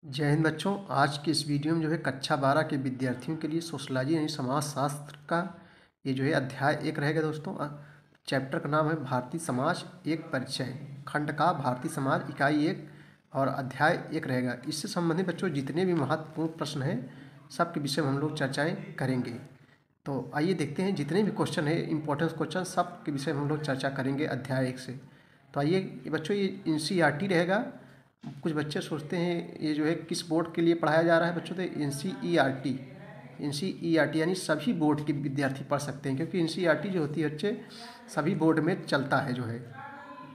जय हिंद बच्चों। आज की इस वीडियो में जो है कक्षा 12 के विद्यार्थियों के लिए सोशलॉजी यानी समाज शास्त्र का ये जो है अध्याय 1 रहेगा दोस्तों। चैप्टर का नाम है भारतीय समाज एक परिचय। खंड का भारतीय समाज इकाई 1 और अध्याय 1 रहेगा। इससे संबंधित बच्चों जितने भी महत्वपूर्ण प्रश्न हैं सबके विषय में हम लोग चर्चाएँ करेंगे। तो आइए देखते हैं जितने भी क्वेश्चन है इंपॉर्टेंट क्वेश्चन सब के विषय में हम लोग चर्चा करेंगे अध्याय 1 से। तो आइए बच्चों ये NCERT रहेगा। कुछ बच्चे सोचते हैं ये जो है किस बोर्ड के लिए पढ़ाया जा रहा है बच्चों। तो NCERT यानी सभी बोर्ड के विद्यार्थी पढ़ सकते हैं, क्योंकि NCERT जो होती है बच्चे सभी बोर्ड में चलता है जो है।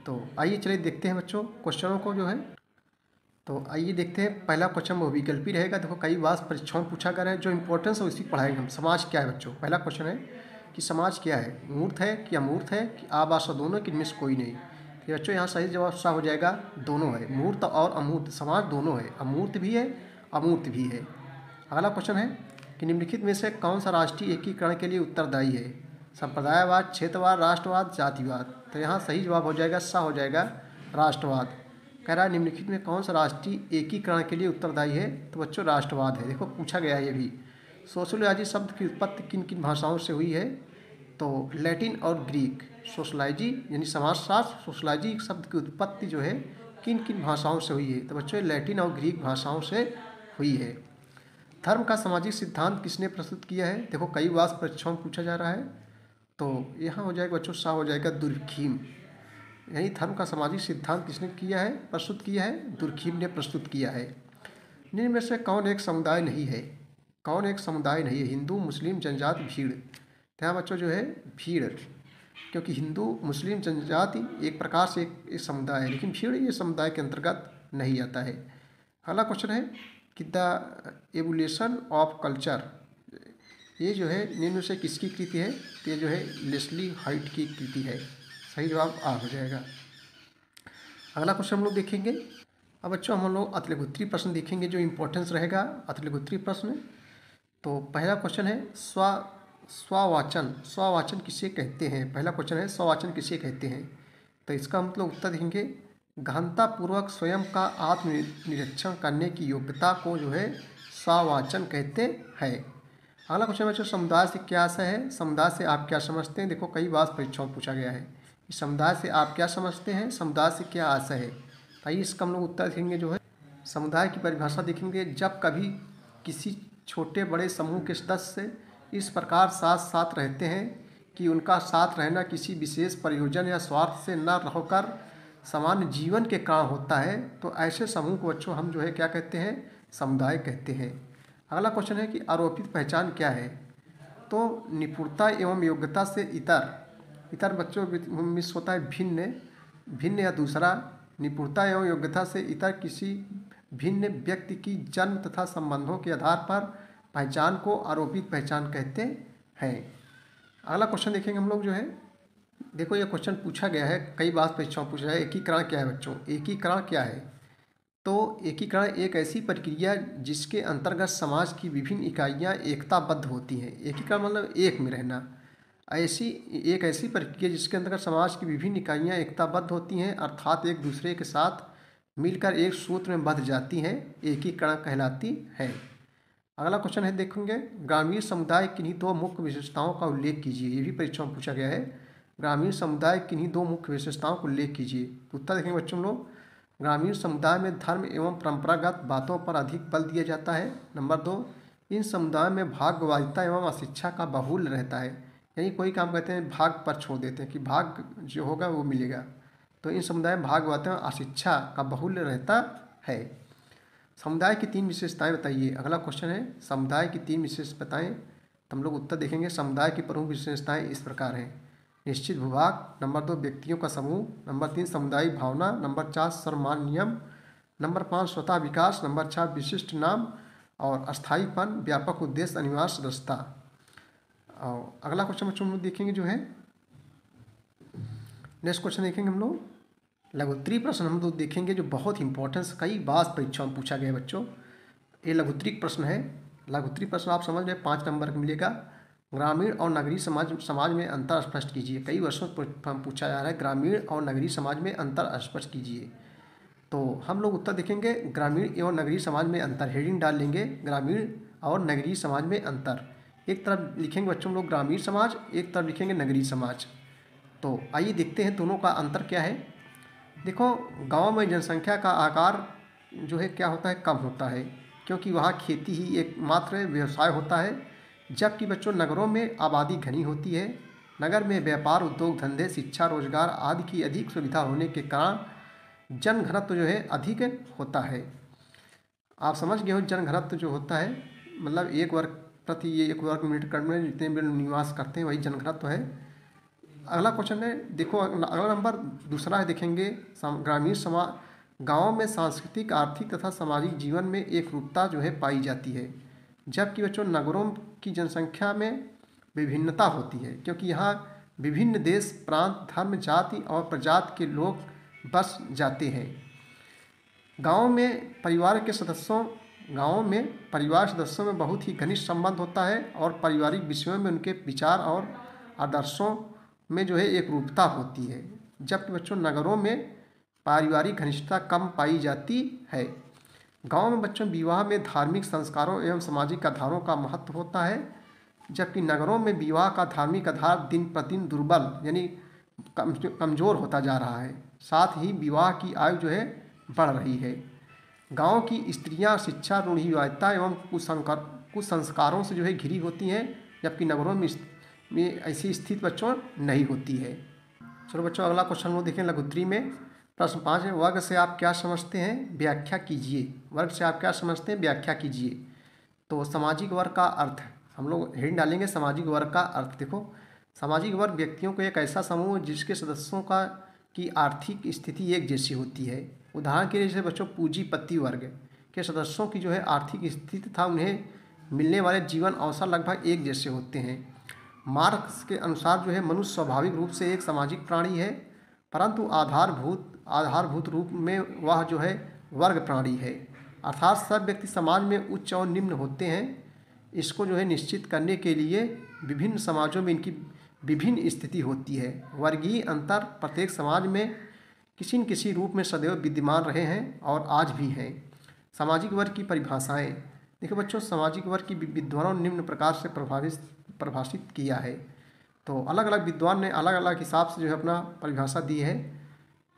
तो आइए चलिए देखते हैं बच्चों क्वेश्चनों को जो है। तो आइए देखते हैं पहला क्वेश्चन वो विकल्पी रहेगा। देखो कई बार परीक्षाओं में पूछा गया है, जो इंपॉर्टेंस है उसी पढ़ाएंगे हम। समाज क्या है बच्चों, पहला क्वेश्चन है कि समाज क्या है, मूर्त है कि अमूर्त है कि आबास दोनों कि इनमें से कोई नहीं। तो बच्चों यहाँ सही जवाब सा हो जाएगा दोनों है। मूर्त और अमूर्त समाज दोनों है, अमूर्त भी है अमूर्त भी है। अगला क्वेश्चन है कि निम्नलिखित में से कौन सा राष्ट्रीय एकीकरण के लिए उत्तरदायी है, संप्रदायवाद, क्षेत्रवाद, राष्ट्रवाद, जातिवाद। तो यहाँ सही जवाब हो जाएगा सा हो जाएगा राष्ट्रवाद। कह रहा है निम्नलिखित में कौन सा राष्ट्रीय एकीकरण के लिए उत्तरदायी है, तो बच्चों राष्ट्रवाद है। देखो पूछा गया है ये भी। सोशोलॉजी शब्द की उत्पत्ति किन किन भाषाओं से हुई है, तो लैटिन और ग्रीक। सोशलॉजी यानी समाजशास्त्र, सोशलॉजी शब्द की उत्पत्ति जो है किन किन भाषाओं से हुई है, तो बच्चों लैटिन और ग्रीक भाषाओं से हुई है। धर्म का सामाजिक सिद्धांत किसने प्रस्तुत किया है, देखो कई बार परीक्षाओं में पूछा जा रहा है। तो यहाँ हो जाएगा बच्चों सा हो जाएगा दुर्खीम। यही धर्म का सामाजिक सिद्धांत किसने किया है, प्रस्तुत किया है, दुर्खीम ने प्रस्तुत किया है। निम्न में से कौन एक समुदाय नहीं है, कौन एक समुदाय नहीं है, हिंदू, मुस्लिम, जनजाति, भीड़। तो यहाँ बच्चों जो है भीड़, क्योंकि हिंदू मुस्लिम जनजाति एक प्रकार से एक समुदाय है, लेकिन भीड़ ये समुदाय के अंतर्गत नहीं आता है। अगला क्वेश्चन है कि द एवोल्यूशन ऑफ कल्चर, ये जो है निम्न में से किसकी कृति है, तो ये जो है लेस्ली हाइट की कृति है। सही जवाब आ हो जाएगा। अगला क्वेश्चन हम लोग देखेंगे। अब बच्चों हम लोग अतिलघुत्री प्रश्न देखेंगे जो इम्पोर्टेंस रहेगा अतिलघुत्री प्रश्न। तो पहला क्वेश्चन है स्ववाचन, स्ववाचन किसे कहते हैं। पहला क्वेश्चन है स्ववाचन किसे कहते हैं, तो इसका मतलब उत्तर देंगे गहनतापूर्वक स्वयं का आत्मनिरीक्षण करने की योग्यता को जो है स्ववाचन कहते हैं। अगला क्वेश्चन बच्चों समुदाय से क्या आशय है, समुदाय से आप क्या समझते हैं। देखो कई बार परीक्षाओं में पूछा गया है कि समुदाय से आप क्या समझते हैं, समुदाय से क्या आशय है। आइए इसका हम लोग उत्तर देखेंगे जो है समुदाय की परिभाषा देखेंगे, जब कभी किसी छोटे बड़े समूह के सदस्य इस प्रकार साथ साथ रहते हैं कि उनका साथ रहना किसी विशेष प्रयोजन या स्वार्थ से न रहकर सामान्य जीवन के कारण होता है, तो ऐसे समूह को बच्चों हम जो है क्या कहते हैं, समुदाय कहते हैं। अगला क्वेश्चन है कि आरोपित पहचान क्या है, तो निपुणता एवं योग्यता से इतर बच्चों मिस होता है भिन्न, भिन्न या दूसरा। निपुणता एवं योग्यता से इतर किसी भिन्न व्यक्ति की जन्म तथा संबंधों के आधार पर पहचान को आरोपित पहचान कहते हैं। अगला क्वेश्चन देखेंगे हम लोग जो है। देखो ये क्वेश्चन पूछा गया है, कई बार परीक्षाओं में पूछा है, एकीकरण क्या है बच्चों, एकीकरण क्या है। तो एकीकरण एक ऐसी प्रक्रिया जिसके अंतर्गत समाज की विभिन्न इकाइयाँ एकताबद्ध होती हैं। एकीकरण मतलब एक में रहना, एक ऐसी प्रक्रिया जिसके अंतर्गत समाज की विभिन्न इकाइयाँ एकताबद्ध होती हैं, अर्थात एक दूसरे के साथ मिलकर एक सूत्र में बंध जाती हैं, एकीकरण कहलाती है। अगला क्वेश्चन है देखेंगे ग्रामीण समुदाय किन्हीं दो मुख्य विशेषताओं का उल्लेख कीजिए। ये भी परीक्षा में पूछा गया है, ग्रामीण समुदाय किन्हीं दो मुख्य विशेषताओं का उल्लेख कीजिए। तो उत्तर देखेंगे बच्चों लोग, ग्रामीण समुदाय में धर्म एवं परंपरागत बातों पर अधिक बल दिया जाता है। नंबर 2, इन समुदायों में भाग्यवादिता एवं अशिक्षा का बाहुल्य रहता है, यानी कोई काम करते हैं भाग पर छोड़ देते हैं कि भाग जो होगा वो मिलेगा। तो इन समुदाय में भाग्यवादिता एवं अशिक्षा का बाहुल्य रहता है। समुदाय की 3 विशेषताएं बताइए। अगला क्वेश्चन है समुदाय की 3 विशेष बताएं, तो हम लोग उत्तर देखेंगे समुदाय की प्रमुख विशेषताएं इस प्रकार हैं। निश्चित भूभाग, नंबर 2 व्यक्तियों का समूह, नंबर 3 सामुदायिक भावना, नंबर 4 सर्वमान्य नियम, नंबर 5 स्वतः विकास, नंबर 6 विशिष्ट नाम और अस्थायीपन, व्यापक उद्देश्य, अनिवार्य सदस्यता। और अगला क्वेश्चन बच्चों हम लोग देखेंगे जो है, नेक्स्ट क्वेश्चन देखेंगे हम लोग लघुत्तरी प्रश्न हम लोग देखेंगे जो बहुत इंपॉर्टेंस कई बार परीक्षाओं में पूछा गया है बच्चों। ये लघुत्तरी प्रश्न है। लघुत्तरी प्रश्न आप समझ में 5 नंबर का मिलेगा। ग्रामीण और नगरीय समाज में अंतर स्पष्ट कीजिए। कई वर्षों पूछा जा रहा है, ग्रामीण और नगरीय समाज में अंतर स्पष्ट कीजिए। तो हम लोग उत्तर देखेंगे ग्रामीण एवं नगरीय समाज में अंतर, हेडिंग डाल लेंगे ग्रामीण और नगरीय समाज में अंतर। एक तरफ लिखेंगे बच्चों हम लोग ग्रामीण समाज, एक तरफ लिखेंगे नगरीय समाज। तो आइए देखते हैं दोनों का अंतर क्या है। देखो, गांव में जनसंख्या का आकार जो है क्या होता है, कम होता है, क्योंकि वहाँ खेती ही एकमात्र व्यवसाय होता है। जबकि बच्चों नगरों में आबादी घनी होती है। नगर में व्यापार, उद्योग धंधे, शिक्षा, रोजगार आदि की अधिक सुविधा होने के कारण जनघनत्व जो है अधिक होता है। आप समझ गए हो, जनघनत्व जो होता है मतलब एक वर्ग मीटर में जितने भी निवास करते हैं वही जनघनत्व है। अगला क्वेश्चन है, देखो अगला नंबर दूसरा है, देखेंगे ग्रामीण समाज गाँव में सांस्कृतिक, आर्थिक तथा सामाजिक जीवन में एकरूपता जो है पाई जाती है। जबकि बच्चों नगरों की जनसंख्या में विभिन्नता होती है, क्योंकि यहाँ विभिन्न देश, प्रांत, धर्म, जाति और प्रजाति के लोग बस जाते हैं। गांव में परिवार सदस्यों में बहुत ही घनिष्ठ संबंध होता है और पारिवारिक विषयों में उनके विचार और आदर्शों में जो है एकरूपता होती है। जबकि बच्चों नगरों में पारिवारिक घनिष्ठता कम पाई जाती है। गांव में बच्चों विवाह में धार्मिक संस्कारों एवं सामाजिक आधारों का महत्व होता है, जबकि नगरों में विवाह का धार्मिक आधार दिन प्रतिदिन दुर्बल यानी कमजोर होता जा रहा है। साथ ही विवाह की आयु जो है बढ़ रही है। गांव की स्त्रियां शिक्षा, रूढ़िवादिता एवं कुसंस्कारों से जो है घिरी होती हैं, जबकि नगरों में ऐसी स्थिति बच्चों नहीं होती है। चलो बच्चों अगला क्वेश्चन वो देखें लघुत्तरी में। प्रश्न 5 है, वर्ग से आप क्या समझते हैं, व्याख्या कीजिए। वर्ग से आप क्या समझते हैं, व्याख्या कीजिए। तो सामाजिक वर्ग का अर्थ हम लोग हेडिंग डालेंगे सामाजिक वर्ग का अर्थ। देखो, सामाजिक वर्ग व्यक्तियों को एक ऐसा समूह जिसके सदस्यों की आर्थिक स्थिति एक जैसी होती है। उदाहरण के लिए जैसे बच्चों पूंजीपति वर्ग के सदस्यों की जो है आर्थिक स्थिति तथा उन्हें मिलने वाले जीवन अवसर लगभग एक जैसे होते हैं। मार्क्स के अनुसार जो है मनुष्य स्वाभाविक रूप से एक सामाजिक प्राणी है, परंतु आधारभूत रूप में वह जो है वर्ग प्राणी है। अर्थात सब व्यक्ति समाज में उच्च और निम्न होते हैं। इसको जो है निश्चित करने के लिए विभिन्न समाजों में इनकी विभिन्न स्थिति होती है। वर्गीय अंतर प्रत्येक समाज में किसी न किसी रूप में सदैव विद्यमान रहे हैं और आज भी हैं। सामाजिक वर्ग की परिभाषाएं देखो बच्चों, सामाजिक वर्ग की विद्वानों ने निम्न प्रकार से परिभाषित किया है। तो अलग अलग विद्वान ने अलग अलग हिसाब से जो है अपना परिभाषा दी है।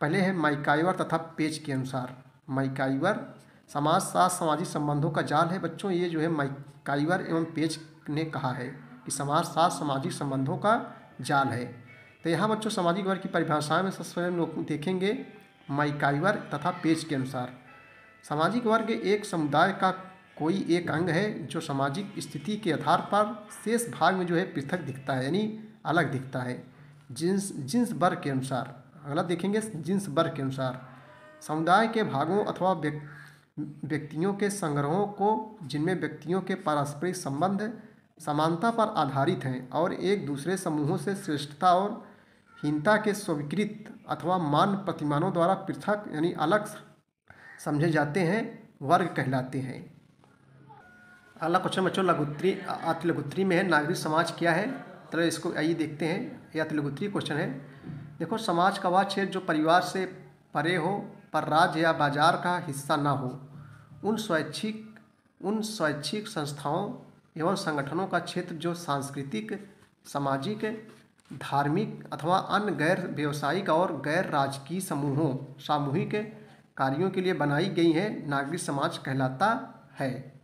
पहले है मैकाइवर तथा पेज के अनुसार। मैकाइवर समाजशास्त्र सामाजिक संबंधों का जाल है बच्चों, ये जो है मैकाइवर एवं पेज ने कहा है कि समाजशास्त्र सामाजिक संबंधों का जाल है। तो यहाँ बच्चों सामाजिक वर्ग की परिभाषाएं में सबसे पहले लोग देखेंगे मैकाइवर तथा पेज के अनुसार। सामाजिक वर्ग एक समुदाय का कोई एक अंग है जो सामाजिक स्थिति के आधार पर शेष भाग में जो है पृथक दिखता है यानी अलग दिखता है। जिन्स वर्ग के अनुसार, अगला देखेंगे जिन्स वर्ग के अनुसार समुदाय के भागों अथवा व्यक्तियों के संग्रहों को जिनमें व्यक्तियों के पारस्परिक संबंध समानता पर आधारित हैं और एक दूसरे समूहों से श्रेष्ठता और हीनता के स्वीकृत अथवा मान प्रतिमानों द्वारा पृथक यानी अलग समझे जाते हैं, वर्ग कहलाते हैं। अगला क्वेश्चन बच्चों लघुत्तरी में है, नागरिक समाज क्या है। तो इसको आइए देखते हैं, यह लघुत्तरी क्वेश्चन है। देखो, समाज का वह क्षेत्र जो परिवार से परे हो पर राज्य या बाजार का हिस्सा न हो, उन स्वैच्छिक संस्थाओं एवं संगठनों का क्षेत्र जो सांस्कृतिक, सामाजिक, धार्मिक अथवा अन्य गैर व्यावसायिक और गैर राजकीय सामूहिक कार्यों के लिए बनाई गई है, नागरिक समाज कहलाता है।